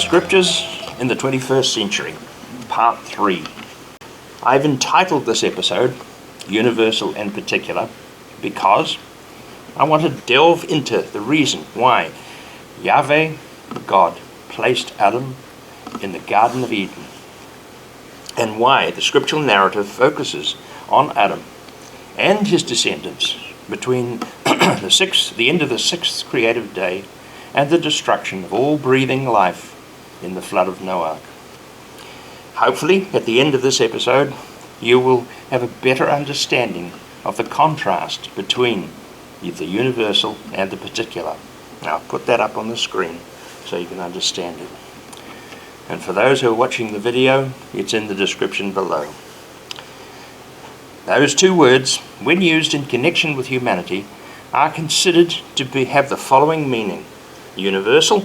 Scriptures in the 21st Century, Part 3. I've entitled this episode, Universal and Particular, because I want to delve into the reason why Yahweh, God, placed Adam in the Garden of Eden, and why the scriptural narrative focuses on Adam and his descendants between the end of the sixth creative day and the destruction of all breathing life in the flood of Noach. Hopefully, at the end of this episode, you will have a better understanding of the contrast between the universal and the particular. Now, I'll put that up on the screen so you can understand it. And for those who are watching the video, it's in the description below. Those two words, when used in connection with humanity, are considered to have the following meaning: universal,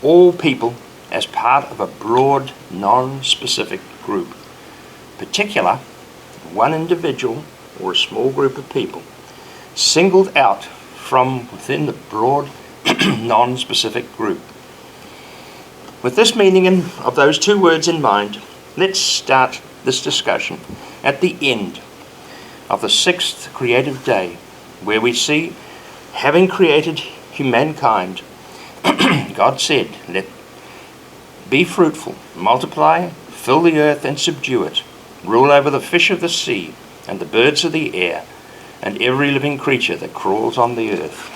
all people as part of a broad, non-specific group. Particular, one individual or a small group of people, singled out from within the broad, non-specific group. With this meaning of those two words in mind, let's start this discussion at the end of the sixth creative day, where we see, having created humankind, God said, "Let be fruitful, multiply, fill the earth and subdue it, rule over the fish of the sea and the birds of the air and every living creature that crawls on the earth."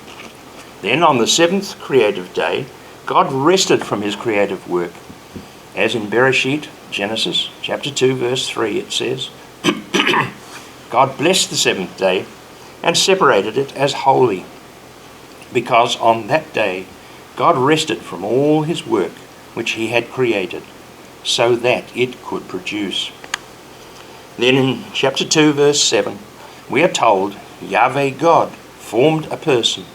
Then on the seventh creative day, God rested from his creative work. As in Bereshit, Genesis chapter 2 verse 3, it says, God blessed the seventh day and separated it as holy, because on that day God rested from all his work which he had created, so that it could produce. Then in chapter 2 verse 7, we are told Yahweh God formed a person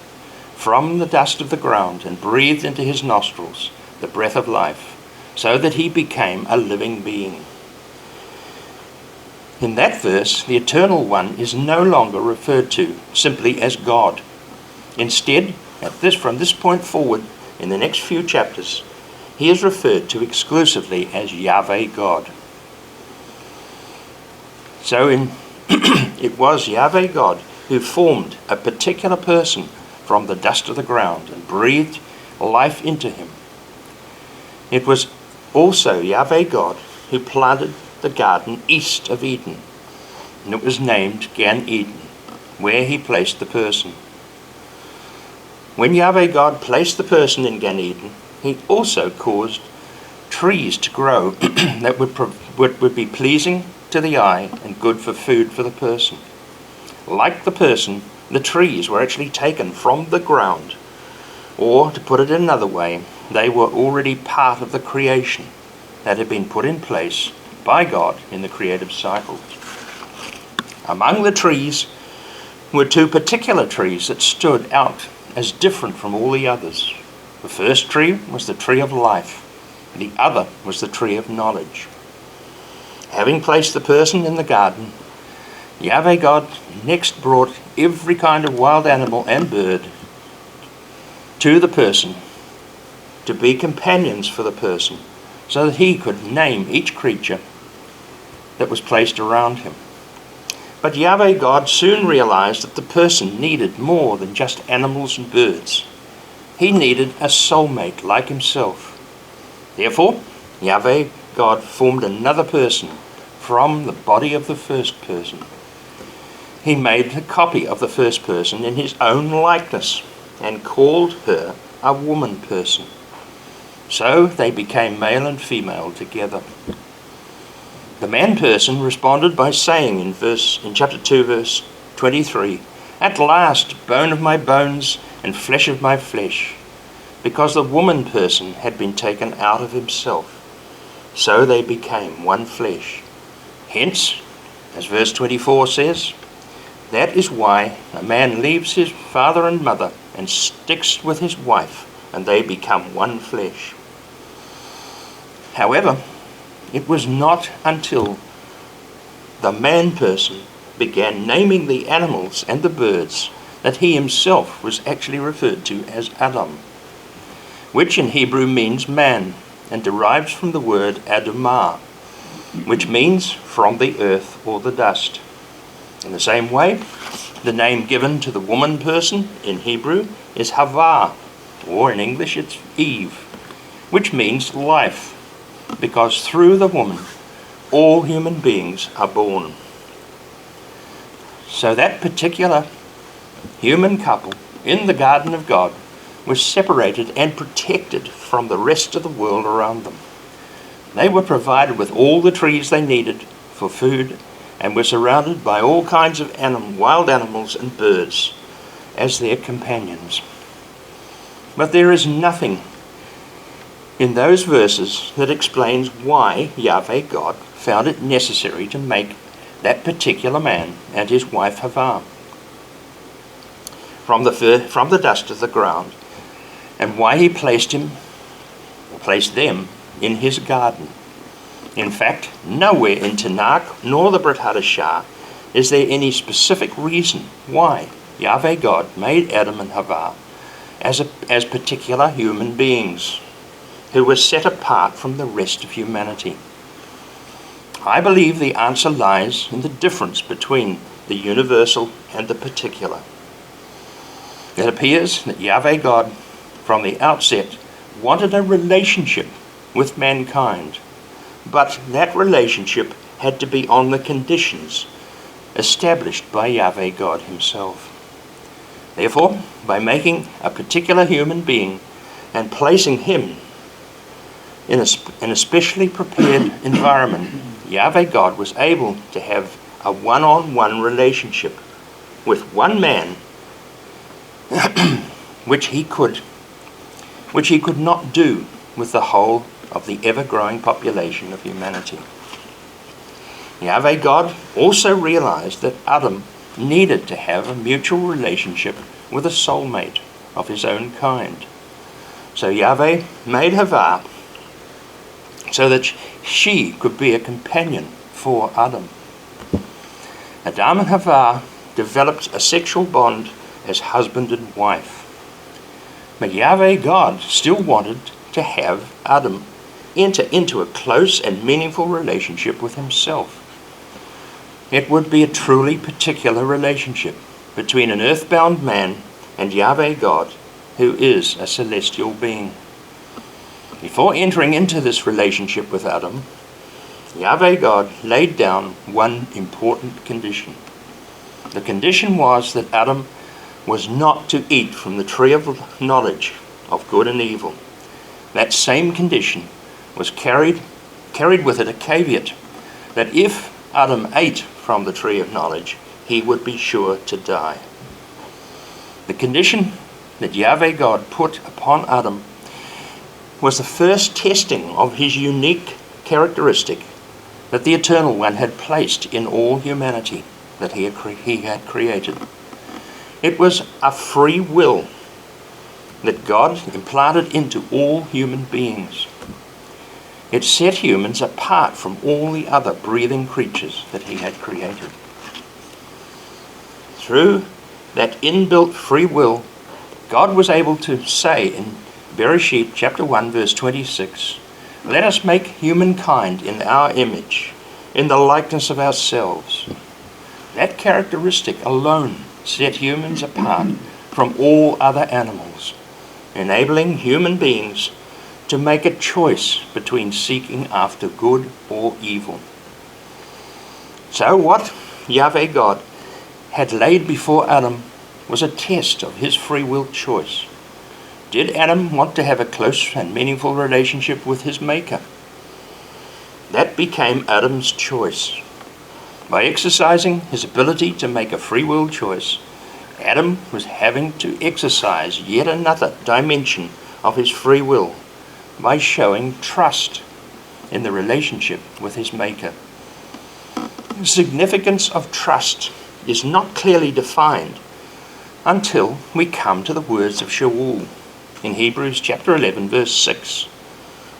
from the dust of the ground and breathed into his nostrils the breath of life, so that he became a living being. In that verse, the Eternal One is no longer referred to simply as God. Instead, from this point forward, in the next few chapters, he is referred to exclusively as Yahweh God. So it was Yahweh God who formed a particular person from the dust of the ground and breathed life into him. It was also Yahweh God who planted the garden east of Eden, and it was named Gan-Eden, where he placed the person. When Yahweh God placed the person in Gan-Eden, he also caused trees to grow that would be pleasing to the eye and good for food for the person. Like the person, the trees were actually taken from the ground, or to put it another way, they were already part of the creation that had been put in place by God in the creative cycle. Among the trees were two particular trees that stood out as different from all the others. The first tree was the tree of life, and the other was the tree of knowledge. Having placed the person in the garden, Yahweh God next brought every kind of wild animal and bird to the person to be companions for the person, so that he could name each creature that was placed around him. But Yahweh God soon realized that the person needed more than just animals and birds. He needed a soulmate like himself. Therefore, Yahweh God formed another person from the body of the first person. He made a copy of the first person in his own likeness and called her a woman person. So they became male and female together. The man person responded by saying in chapter 2 verse 23, "At last, bone of my bones and flesh of my flesh," because the woman person had been taken out of himself. So they became one flesh. Hence, as verse 24 says, that is why a man leaves his father and mother and sticks with his wife, and they become one flesh. However, it was not until the man person began naming the animals and the birds that he himself was actually referred to as Adam, which in Hebrew means man, and derives from the word Adamah, which means from the earth or the dust. In the same way, the name given to the woman person in Hebrew is Havah, or in English it's Eve, which means life, because through the woman all human beings are born. So that particular human couple in the garden of God was separated and protected from the rest of the world around them. They were provided with all the trees they needed for food and were surrounded by all kinds of wild animals and birds as their companions. But there is nothing in those verses that explains why Yahweh God found it necessary to make that particular man and his wife Havah from the dust of the ground, and why he placed them in his garden. In fact, nowhere in Tanakh nor the Brit Hadashah is there any specific reason why Yahweh God made Adam and Havah as particular human beings who were set apart from the rest of humanity. I believe the answer lies in the difference between the universal and the particular. It appears that Yahweh God, from the outset, wanted a relationship with mankind, but that relationship had to be on the conditions established by Yahweh God himself. Therefore, by making a particular human being and placing him in an especially prepared environment, Yahweh God was able to have a one-on-one relationship with one man which he could not do with the whole of the ever-growing population of humanity. Yahweh God also realized that Adam needed to have a mutual relationship with a soulmate of his own kind. So Yahweh made Havah so that she could be a companion for Adam. Adam and Havah developed a sexual bond as husband and wife. But Yahweh God still wanted to have Adam enter into a close and meaningful relationship with himself. It would be a truly particular relationship between an earthbound man and Yahweh God, who is a celestial being. Before entering into this relationship with Adam, Yahweh God laid down one important condition. The condition was that Adam was not to eat from the tree of knowledge of good and evil. That same condition was carried with it a caveat that if Adam ate from the tree of knowledge, he would be sure to die. The condition that Yahweh God put upon Adam was the first testing of his unique characteristic that the Eternal One had placed in all humanity that he had created. It was a free will that God implanted into all human beings. It set humans apart from all the other breathing creatures that he had created. Through that inbuilt free will, God was able to say in Bereshit chapter 1 verse 26, "Let us make humankind in our image, in the likeness of ourselves." That characteristic alone set humans apart from all other animals, enabling human beings to make a choice between seeking after good or evil. So what Yahweh God had laid before Adam was a test of his free will choice. Did Adam want to have a close and meaningful relationship with his Maker? That became Adam's choice. By exercising his ability to make a free will choice, Adam was having to exercise yet another dimension of his free will by showing trust in the relationship with his Maker. The significance of trust is not clearly defined until we come to the words of Shaul in Hebrews chapter 11 verse 6,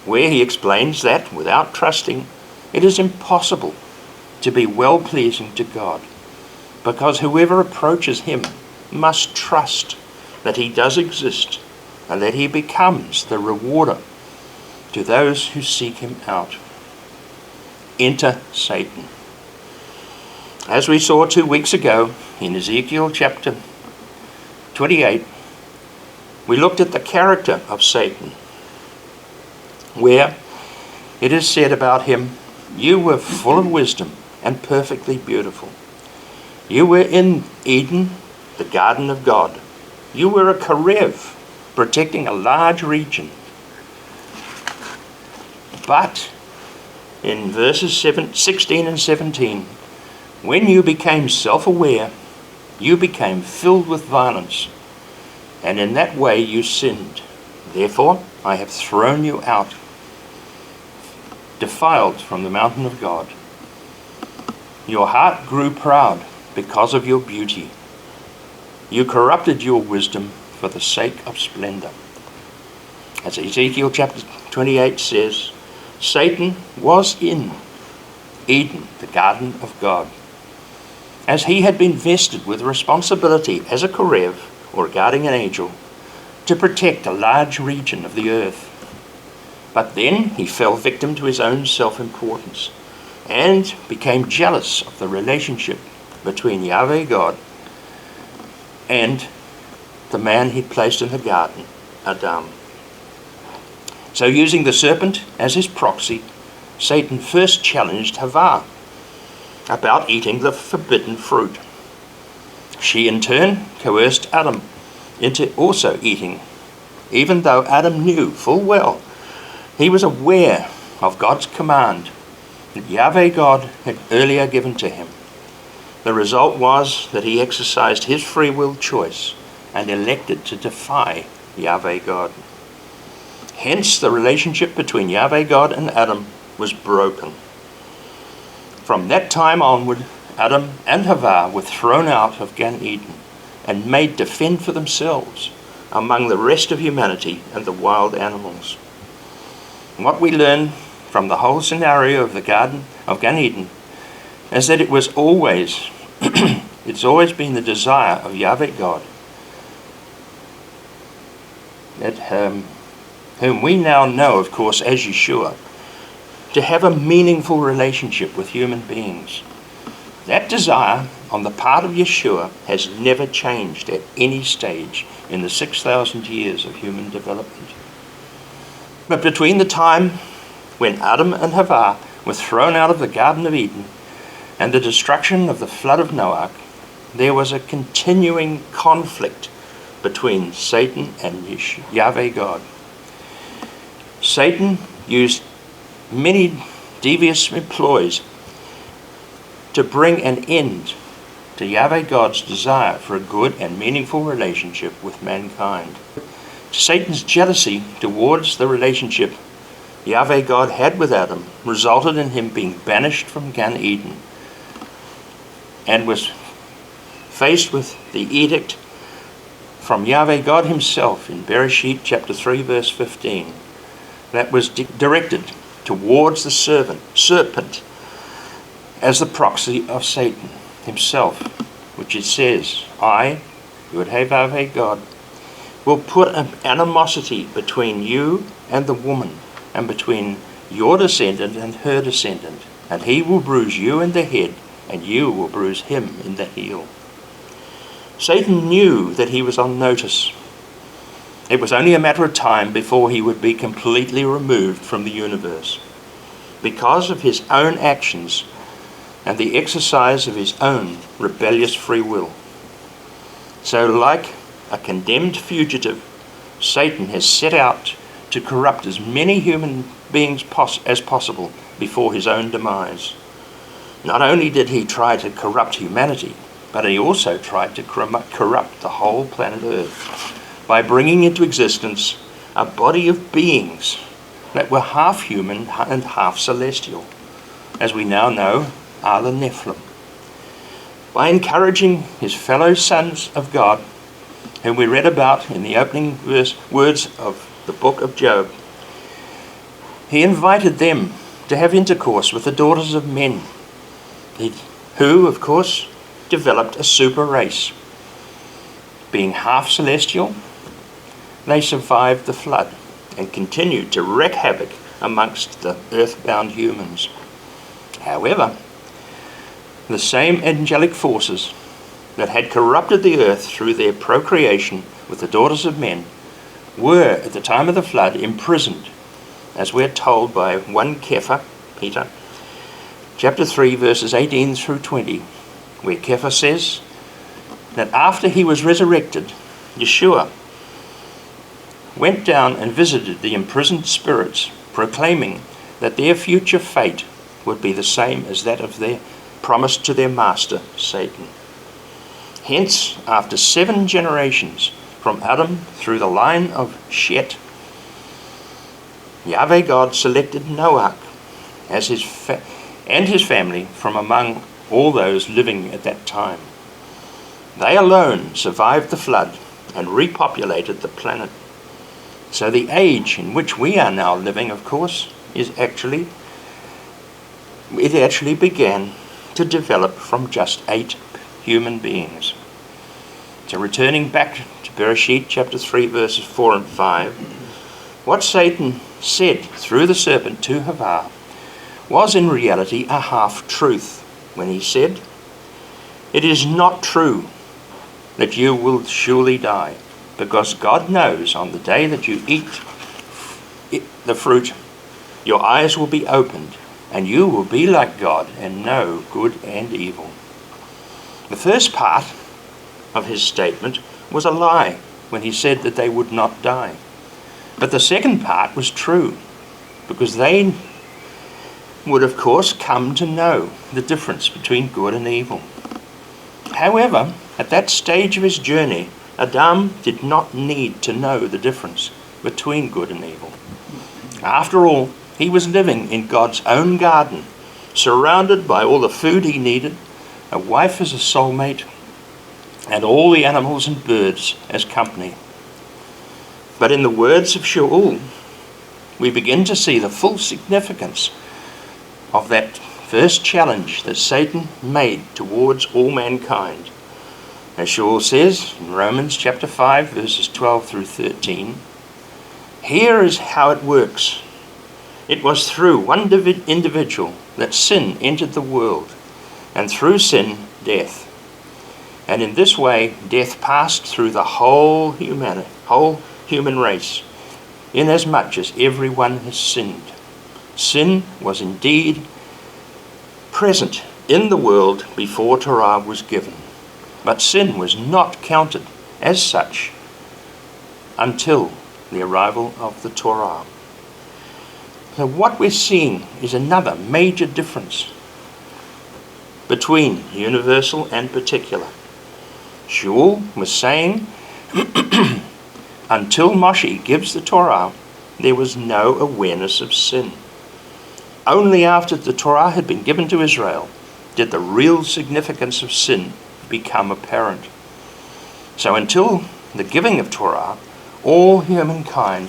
where he explains that without trusting it is impossible to be well-pleasing to God, because whoever approaches him must trust that he does exist and that he becomes the rewarder to those who seek him out. Enter Satan. As we saw 2 weeks ago in Ezekiel chapter 28, we looked at the character of Satan, where it is said about him, "You were full of wisdom and perfectly beautiful. You were in Eden, the garden of God. You were a Karev, protecting a large region." But in verses 16 and 17, when you became self-aware, you became filled with violence, and in that way you sinned. Therefore I have thrown you out, defiled from the mountain of God. Your heart grew proud because of your beauty. You corrupted your wisdom for the sake of splendor. As Ezekiel chapter 28 says, Satan was in Eden, the garden of God, as he had been vested with responsibility as a Karev, or a guardian angel, to protect a large region of the earth. But then he fell victim to his own self-importance and became jealous of the relationship between Yahweh God and the man he'd placed in the garden, Adam. So using the serpent as his proxy, Satan first challenged Havah about eating the forbidden fruit. She in turn coerced Adam into also eating, even though Adam knew full well, he was aware of God's command that Yahweh God had earlier given to him. The result was that he exercised his free will choice and elected to defy Yahweh God. Hence, the relationship between Yahweh God and Adam was broken. From that time onward, Adam and Havah were thrown out of Gan-Eden and made to fend for themselves among the rest of humanity and the wild animals. What we learn from the whole scenario of the Garden of Gan-Eden is that it was always, it's always been the desire of Yahweh God, that whom we now know, of course, as Yeshua, to have a meaningful relationship with human beings. That desire on the part of Yeshua has never changed at any stage in the 6,000 years of human development. But between the time when Adam and Havah were thrown out of the Garden of Eden and the destruction of the flood of Noach, there was a continuing conflict between Satan and Yahweh God. Satan used many devious ploys to bring an end to Yahweh God's desire for a good and meaningful relationship with mankind. Satan's jealousy towards the relationship Yahweh God had with Adam resulted in him being banished from Gan-Eden and was faced with the edict from Yahweh God himself in Bereshit chapter 3 verse 15 that was directed towards the serpent as the proxy of Satan himself, which it says, I, YHVH God, will put an animosity between you and the woman, and between your descendant and her descendant, and he will bruise you in the head, and you will bruise him in the heel. Satan knew that he was on notice. It was only a matter of time before he would be completely removed from the universe because of his own actions and the exercise of his own rebellious free will. So like a condemned fugitive, Satan has set out to corrupt as many human beings as possible before his own demise. Not only did he try to corrupt humanity, but he also tried to corrupt the whole planet Earth by bringing into existence a body of beings that were half human and half celestial, as we now know are the Nephilim. By encouraging his fellow sons of God, whom we read about in the opening words of the book of Job, he invited them to have intercourse with the daughters of men, who, of course, developed a super race. Being half celestial, they survived the flood and continued to wreak havoc amongst the earthbound humans. However, the same angelic forces that had corrupted the earth through their procreation with the daughters of men were, at the time of the flood, imprisoned, as we're told by 1 Peter, chapter 3, verses 18 through 20, where Kepha says that after he was resurrected, Yeshua went down and visited the imprisoned spirits, proclaiming that their future fate would be the same as that of their promised to their master, Satan. Hence, after 7 generations from Adam through the line of Shet, YHVH God selected Noach as his family from among all those living at that time. They alone survived the flood and repopulated the planet. So the age in which we are now living, of course, actually began to develop from just 8 human beings. So returning back to Bereshit chapter 3 verses 4 and 5, what Satan said through the serpent to Havah was in reality a half-truth when he said, "It is not true that you will surely die, because God knows on the day that you eat the fruit, your eyes will be opened, and you will be like God and know good and evil." The first part of his statement was a lie when he said that they would not die. But the second part was true, because they would of course come to know the difference between good and evil. However, at that stage of his journey, Adam did not need to know the difference between good and evil. After all, he was living in God's own garden, surrounded by all the food he needed, a wife as a soulmate, and all the animals and birds as company. But in the words of Shaul, we begin to see the full significance of that first challenge that Satan made towards all mankind. As Shaul says in Romans chapter 5, verses 12 through 13, "Here is how it works. It was through one individual that sin entered the world, and through sin, death. And in this way, death passed through the whole human race, inasmuch as everyone has sinned. Sin was indeed present in the world before Torah was given, but sin was not counted as such until the arrival of the Torah." So what we're seeing is another major difference between universal and particular. Shaul was saying until Moshe gives the Torah, there was no awareness of sin. Only after the Torah had been given to Israel did the real significance of sin become apparent. So until the giving of Torah, all humankind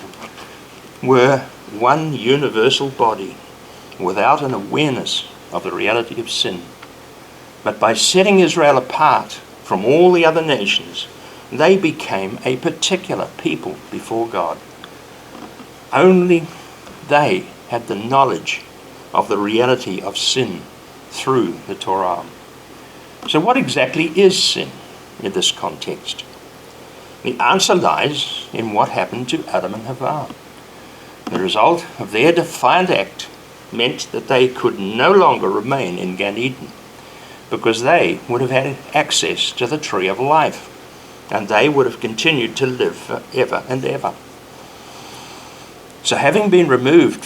were one universal body without an awareness of the reality of sin. But by setting Israel apart from all the other nations, they became a particular people before God. Only they had the knowledge of the reality of sin through the Torah. So what exactly is sin in this context? The answer lies in what happened to Adam and Havah. The result of their defiant act meant that they could no longer remain in Gan-Eden, because they would have had access to the tree of life, and they would have continued to live forever and ever. So having been removed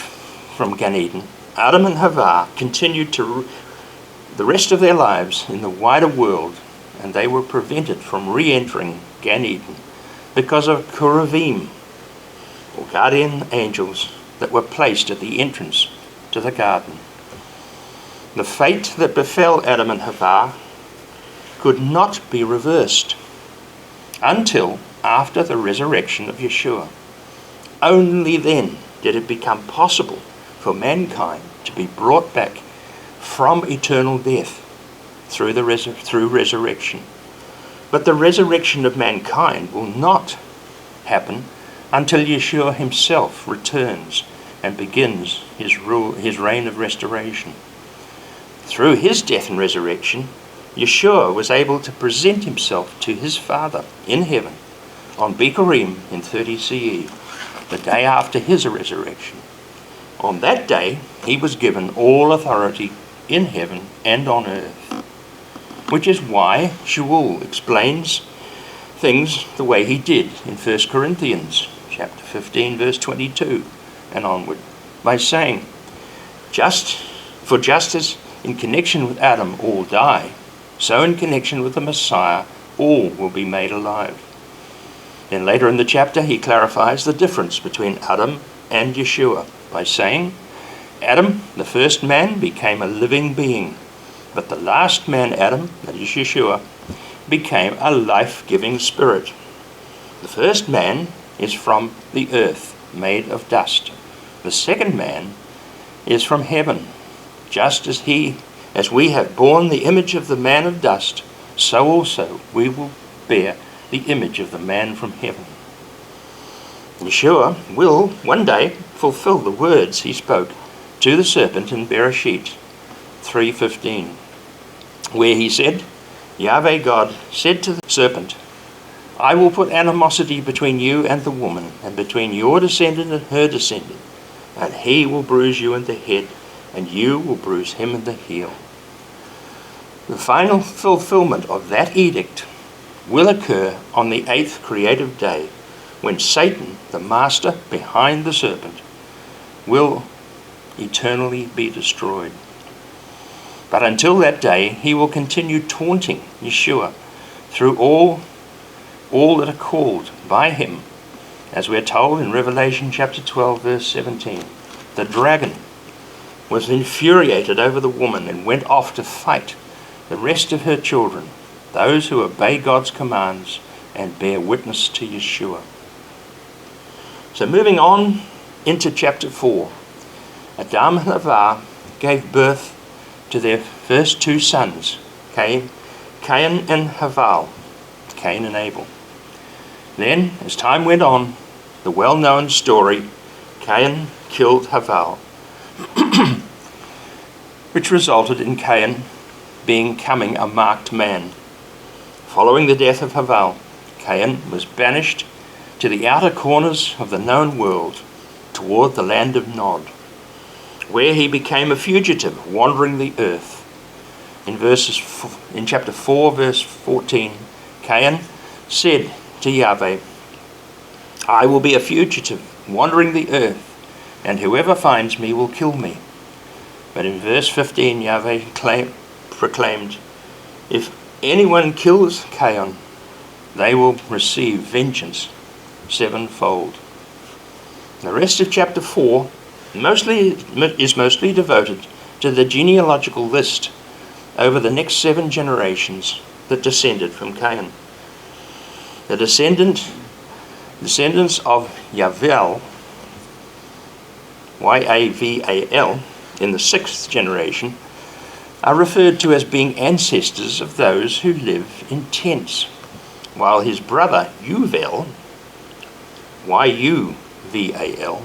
from Gan-Eden, Adam and Havah continued the rest of their lives in the wider world, and they were prevented from re-entering Gan-Eden because of cherubim, or guardian angels, that were placed at the entrance to the garden. The fate that befell Adam and Havah could not be reversed until after the resurrection of Yeshua. Only then did it become possible for mankind to be brought back from eternal death through resurrection. But the resurrection of mankind will not happen until Yeshua himself returns and begins his reign of restoration. Through his death and resurrection, Yeshua was able to present himself to his Father in heaven on Bikurim in 30 CE, the day after his resurrection. On that day, he was given all authority in heaven and on earth, which is why Shaul explains things the way he did in 1 Corinthians chapter 15, verse 22 and onward, by saying, just as in connection with Adam all die, so in connection with the Messiah all will be made alive. Then later in the chapter he clarifies the difference between Adam and Yeshua by saying, Adam, the first man, became a living being, but the last man, Adam, that is Yeshua, became a life-giving spirit. The first man is from the earth, made of dust. The second man is from heaven. Just as we have borne the image of the man of dust, so also we will bear the image of the man from heaven. Yeshua will one day fulfill the words he spoke to the serpent in Bereshit 3:15, where he said, YHVH God said to the serpent, I will put animosity between you and the woman, and between your descendant and her descendant, and he will bruise you in the head, and you will bruise him in the heel. The final fulfillment of that edict will occur on the 8th creative day, when Satan, the master behind the serpent, will eternally be destroyed. But until that day, he will continue taunting Yeshua through all that are called by him, as we're told in Revelation chapter 12, verse 17. The dragon was infuriated over the woman and went off to fight the rest of her children, those who obey God's commands and bear witness to Yeshua. So moving on into chapter 4, Adam and Havah gave birth to their first two sons, Cain and Havel, Cain and Abel. Then, as time went on, the well-known story, Cain killed Havel, which resulted in Cain becoming a marked man. Following the death of Havel, Cain was banished to the outer corners of the known world toward the land of Nod, where he became a fugitive wandering the earth. In chapter 4, verse 14, Cain said to Yahweh, I will be a fugitive wandering the earth, and whoever finds me will kill me. But in verse 15, Yahweh proclaimed, if anyone kills Cain, they will receive vengeance sevenfold. The rest of chapter 4 is mostly devoted to the genealogical list over the next 7 generations that descended from Cain. The descendants of Yavel, Yaval, in the 6th generation, are referred to as being ancestors of those who live in tents, while his brother Yuval, Yuval,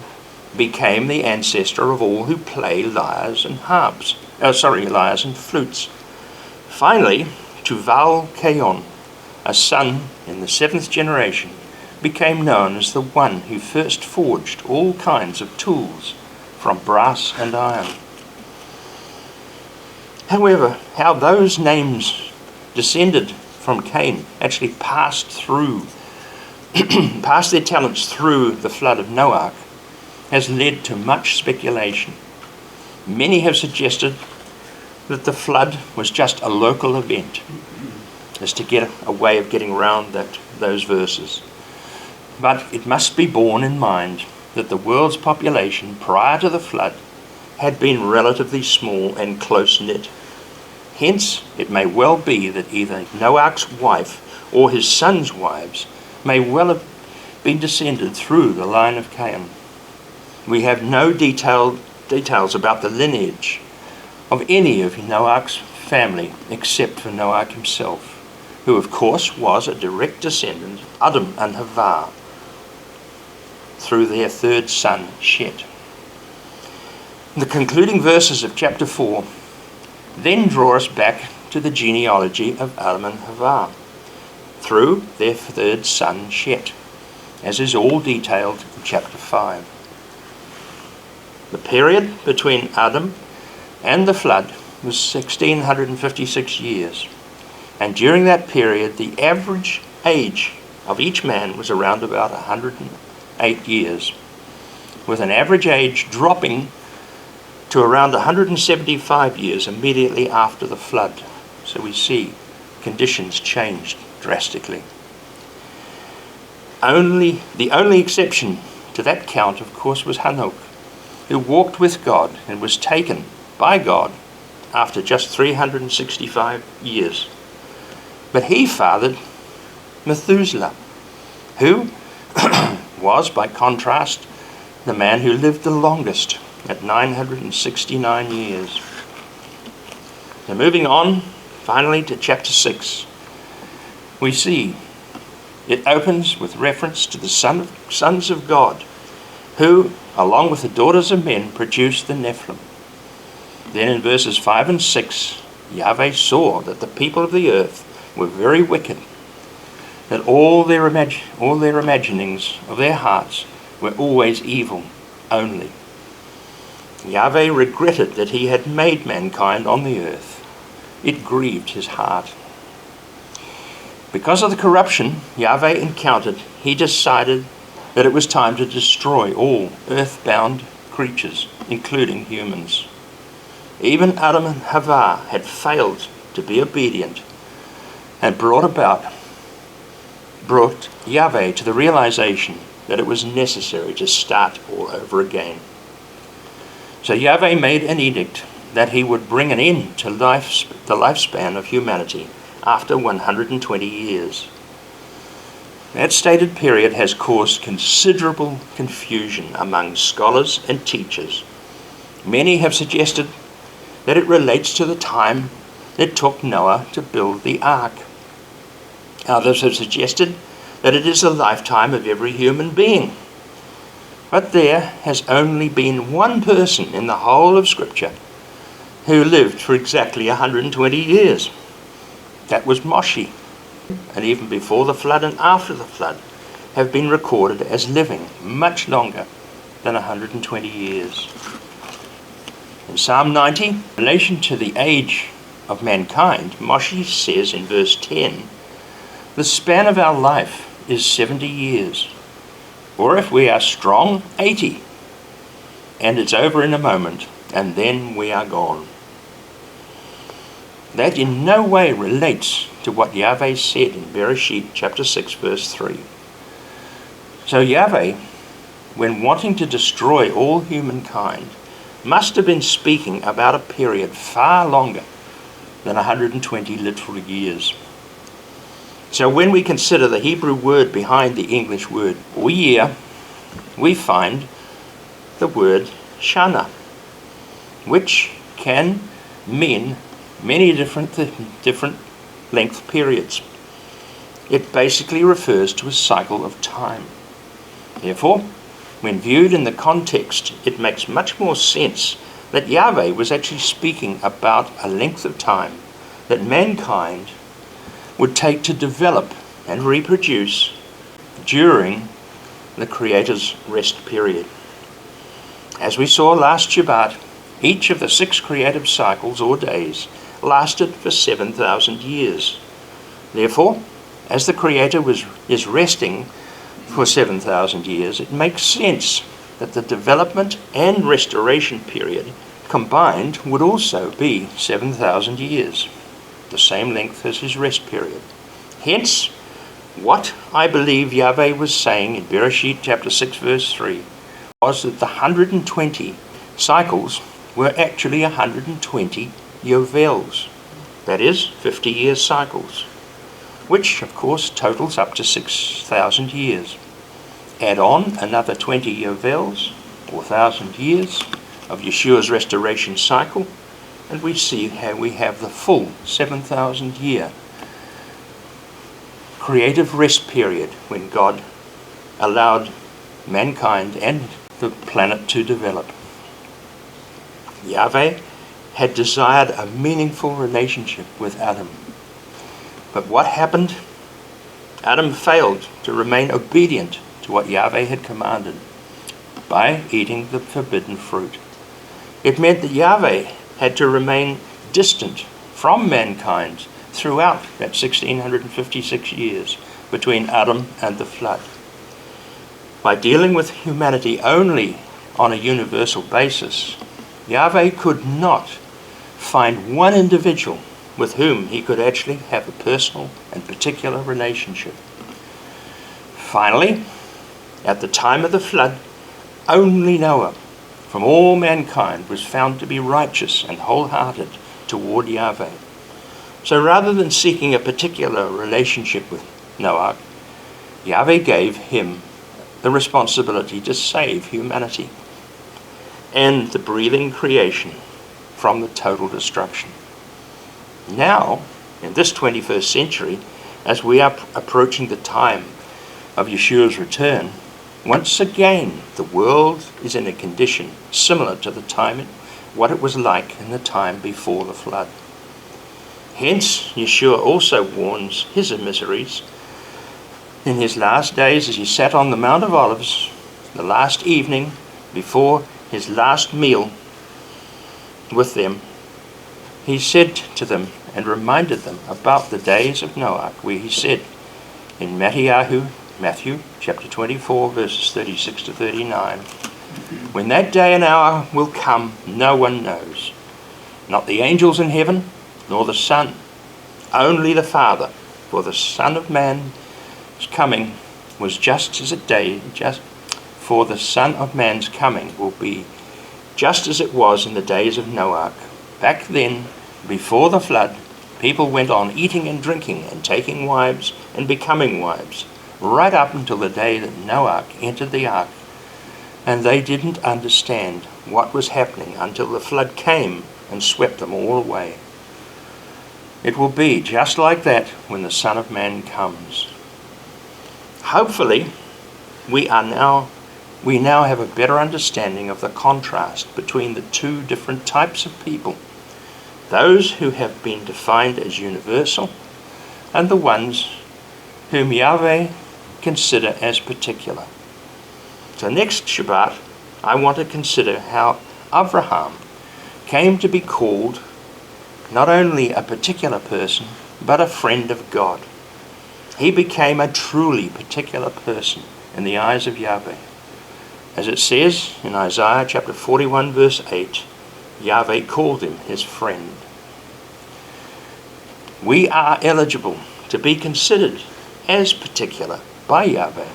became the ancestor of all who play lyres and flutes. Finally, Tuval Cain, a son in the 7th generation, became known as the one who first forged all kinds of tools from brass and iron. However, how those names descended from Cain actually passed their talents through the flood of Noach has led to much speculation. Many have suggested that the flood was just a local event, as to get a way of getting around those verses. But it must be borne in mind that the world's population prior to the flood had been relatively small and close-knit. Hence, it may well be that either Noach's wife or his sons' wives may well have been descended through the line of Cain. We have no details about the lineage of any of Noach's family except for Noach himself, who of course was a direct descendant of Adam and Havah through their third son, Shet. The concluding verses of chapter 4 then draw us back to the genealogy of Adam and Havah through their third son Shet, as is all detailed in chapter 5. The period between Adam and the flood was 1656 years, and during that period the average age of each man was around about 108 years, with an average age dropping to around 175 years immediately after the flood. So we see conditions changed drastically. The only exception to that count, of course, was Noach, who walked with God and was taken by God after just 365 years. But he fathered Methuselah, who was, by contrast, the man who lived the longest at 969 years. So moving on, finally, to chapter 6, we see it opens with reference to the sons of God, who, along with the daughters of men, produced the Nephilim. Then in verses 5 and 6, Yahweh saw that the people of the earth were very wicked, that all their imaginings of their hearts were always evil only. Yahweh regretted that he had made mankind on the earth. It grieved his heart. Because of the corruption Yahweh encountered, he decided that it was time to destroy all earthbound creatures, including humans. Even Adam and Havah had failed to be obedient and brought Yahweh to the realization that it was necessary to start all over again. So Yahweh made an edict that he would bring an end to the lifespan of humanity after 120 years. That stated period has caused considerable confusion among scholars and teachers. Many have suggested that it relates to the time it took Noah to build the ark. Others have suggested that it is the lifetime of every human being. But there has only been one person in the whole of Scripture who lived for exactly 120 years. That was Moshe, and even before the flood and after the flood have been recorded as living much longer than 120 years. In Psalm 90, in relation to the age of mankind, Moshe says in verse 10, "The span of our life is 70 years, or if we are strong, 80, and it's over in a moment, and then we are gone." That in no way relates to what Yahweh said in Bereshit chapter 6 verse 3. So Yahweh, when wanting to destroy all humankind, must have been speaking about a period far longer than 120 literal years. So when we consider the Hebrew word behind the English word or year, we find the word shana, which can mean many different length periods. It basically refers to a cycle of time. Therefore, when viewed in the context, it makes much more sense that Yahweh was actually speaking about a length of time that mankind would take to develop and reproduce during the Creator's rest period. As we saw last Shabbat, each of the 6 creative cycles or days lasted for 7,000 years. Therefore, as the Creator is resting for 7,000 years, it makes sense that the development and restoration period combined would also be 7,000 years, the same length as his rest period. Hence, what I believe Yahweh was saying in Bereshit chapter 6 verse 3 was that the 120 cycles were actually 120 yovels, that is, 50-year cycles, which of course totals up to 6,000 years. Add on another 20 yovels, or 1,000 years, of Yeshua's restoration cycle, and we see how we have the full 7,000 year creative rest period when God allowed mankind and the planet to develop. Yahweh had desired a meaningful relationship with Adam. But what happened? Adam failed to remain obedient to what Yahweh had commanded by eating the forbidden fruit. It meant that Yahweh had to remain distant from mankind throughout that 1656 years between Adam and the flood. By dealing with humanity only on a universal basis, Yahweh could not find one individual with whom he could actually have a personal and particular relationship. Finally, at the time of the flood, only Noah from all mankind was found to be righteous and wholehearted toward Yahweh. So rather than seeking a particular relationship with Noach, Yahweh gave him the responsibility to save humanity and the breathing creation from the total destruction. Now, in this 21st century, as we are approaching the time of Yeshua's return, once again the world is in a condition similar to the time, what it was like in the time before the flood. Hence, Yeshua also warns his emissaries in his last days as he sat on the Mount of Olives, the last evening before his last meal with them. He said to them and reminded them about the days of Noach, where he said in Mattityahu, Matthew chapter 24, verses 36 to 39, "When that day and hour will come, no one knows, not the angels in heaven, nor the Son, only the Father. For the Son of Man's coming was just as for the Son of Man's coming will be just as it was in the days of Noach. Back then, before the flood, people went on eating and drinking and taking wives and becoming wives, right up until the day that Noach entered the ark. And they didn't understand what was happening until the flood came and swept them all away. It will be just like that when the Son of Man comes." Hopefully, we now have a better understanding of the contrast between the two different types of people, those who have been defined as universal and the ones whom Yahweh consider as particular. So next Shabbat, I want to consider how Abraham came to be called not only a particular person, but a friend of God. He became a truly particular person in the eyes of Yahweh. As it says in Isaiah chapter 41 verse 8, Yahweh called him his friend. We are eligible to be considered as particular by Yahweh.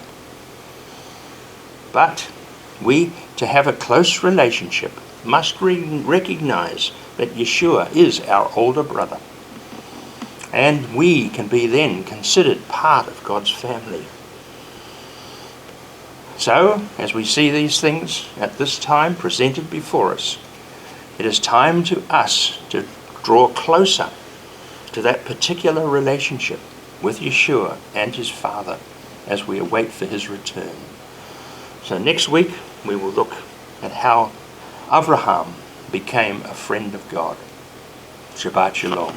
But we, to have a close relationship, must recognize that Yeshua is our older brother. And we can be then considered part of God's family. So, as we see these things at this time presented before us, it is time to us to draw closer to that particular relationship with Yeshua and his Father as we await for his return. So next week we will look at how Abraham became a friend of God. Shabbat Shalom.